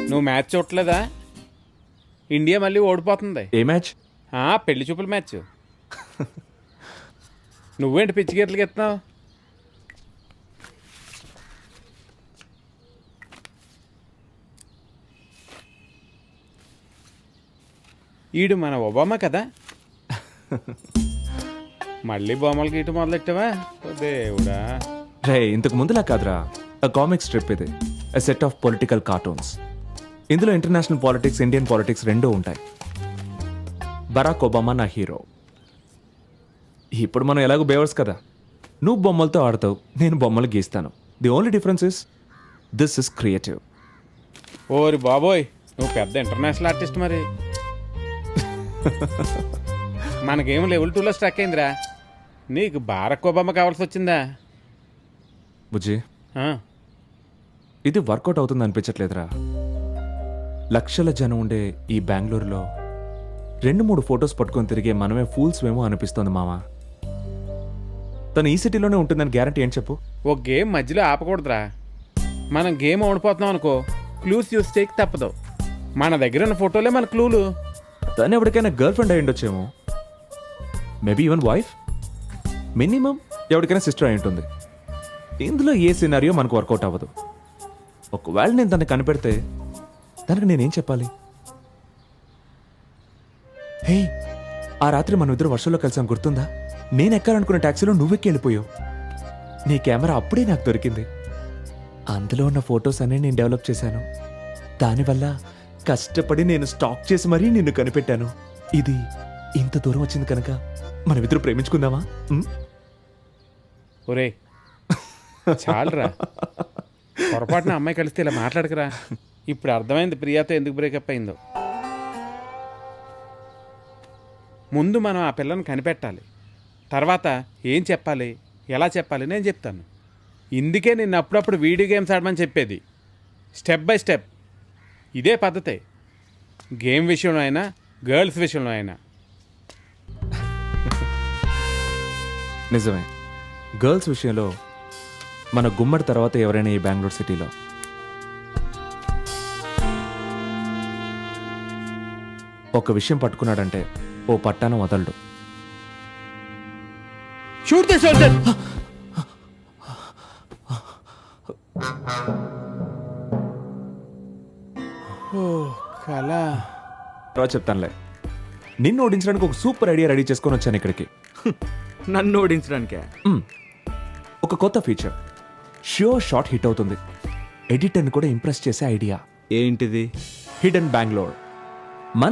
నువ్వు మ్యాచ్ చూడలేదా? ఇండియా మళ్ళీ ఓడిపోతుంది. ఏ మ్యాచ్? పెళ్లి చూపుల మ్యాచ్. నువ్వేంటి పిచ్చి గీతలకి ఎత్తున్నావు? ఈడు మన ఒబామా కదా. మళ్ళీ బొమ్మలు గీటు మొదలెట్టావా? దేవుడా. రే, ఇంతకు ముందులా కాదురా, కామిక్ స్ట్రిప్ ఇది, సెట్ ఆఫ్ పొలిటికల్ కార్టూన్స్. ఇందులో ఇంటర్నేషనల్ పాలిటిక్స్, ఇండియన్ పాలిటిక్స్ రెండూ ఉంటాయి. బరాక్ ఒబామా నా హీరో. ఇప్పుడు మనం ఎలాగో బేవర్స్ కదా, నువ్వు బొమ్మలతో ఆడతావు, నేను బొమ్మలు గీస్తాను. The only difference is this is creative. ఓరి బాబోయ్, నువ్వు పెద్ద ఇంటర్నేషనల్ ఆర్టిస్ట్ మరి. మనకేమో లెవెల్ 2లో స్ట్రక్ అయిందిరా. నీకు బారక్ ఒబామా కావాల్సి వచ్చిందా? బుజ్జి, ఇది వర్కౌట్ అవుతుంది అనిపించట్లేదురా. లక్షల జనం ఉండే ఈ బెంగళూరులో 2-3 ఫొటోస్ పట్టుకొని తిరిగే మనమే ఫూల్స్ ఏమో అనిపిస్తోంది మామ. తను ఈ సిటీలోనే ఉంటుందని గ్యారంటీ ఏంటి చెప్పు? ఒక గేమ్ మధ్యలో ఆపకూడదురా. మనం గేమ్ ఓడిపోతున్నాం అనుకో, క్లూస్ యూస్ చేయక తప్పదు. మన దగ్గర ఉన్న ఫోటోలే మన క్లూలు. తను ఎవరికైనా గర్ల్ ఫ్రెండ్ అయి ఉండొచ్చేమో, మేబీ ఈవెన్ వైఫ్, మినిమం ఎవరికైనా సిస్టర్ అయి ఉంటుంది. ఇందులో ఏ సినారియో మనకు వర్కౌట్ అవ్వదు. ఒకవేళ నేను తనని కనిపెడితే దానికి నేనేం చెప్పాలి? హే, ఆ రాత్రి మనం ఇద్దరు వర్షంలో కలిసాం, గుర్తుందా? నేను ఎక్కాలనుకున్న ట్యాక్సీలో నువ్వెక్కి వెళ్ళిపోయావు. నీ కెమెరా అప్పుడే నాకు దొరికింది. అందులో ఉన్న ఫొటోస్ అన్నీ నేను డెవలప్ చేశాను. దానివల్ల కష్టపడి నేను స్టాక్ చేసి మరీ నిన్ను కనిపెట్టాను. ఇది ఇంత దూరం వచ్చింది కనుక మనమిద్దరు ప్రేమించుకుందామా? ఒరే చాలరా, పొరపాటున అమ్మాయి కలిస్తే ఇలా మాట్లాడకరా. ఇప్పుడు అర్థమైంది ప్రియాతో ఎందుకు బ్రేకప్ అయిందో. ముందు మనం ఆ పిల్లని కనిపెట్టాలి, తర్వాత ఏం చెప్పాలి, ఎలా చెప్పాలి నేను చెప్తాను. ఇందుకే నిన్ను అప్పుడప్పుడు వీడియో గేమ్స్ ఆడమని చెప్పేది, స్టెప్ బై స్టెప్. ఇదే పద్ధతే, గేమ్ విషయంలో అయినా గర్ల్స్ విషయంలో అయినా. నిజమే, గర్ల్స్ విషయంలో మన గుమ్మడి తర్వాత ఎవరైనా ఈ బెంగళూరు సిటీలో ఒక విషయం పట్టుకున్నాడంటే ఓ పట్టాను వదలడు. Shoot the shoulder. ఓ కళ. తర్వాత చెప్తానులే. నిన్ను ఓడించడానికి ఒక సూపర్ ఐడియా రెడీ చేసుకొని వచ్చాను ఇక్కడికి. నన్ను ఓడించడానికే? ఒక కొత్త ఫీచర్, షార్ట్ హిట్ అవుతుంది, ఎడిటర్ని కూడా ఇంప్రెస్ చేసే ఐడియా. ఏంటిది? హిడెన్ బెంగళూరు.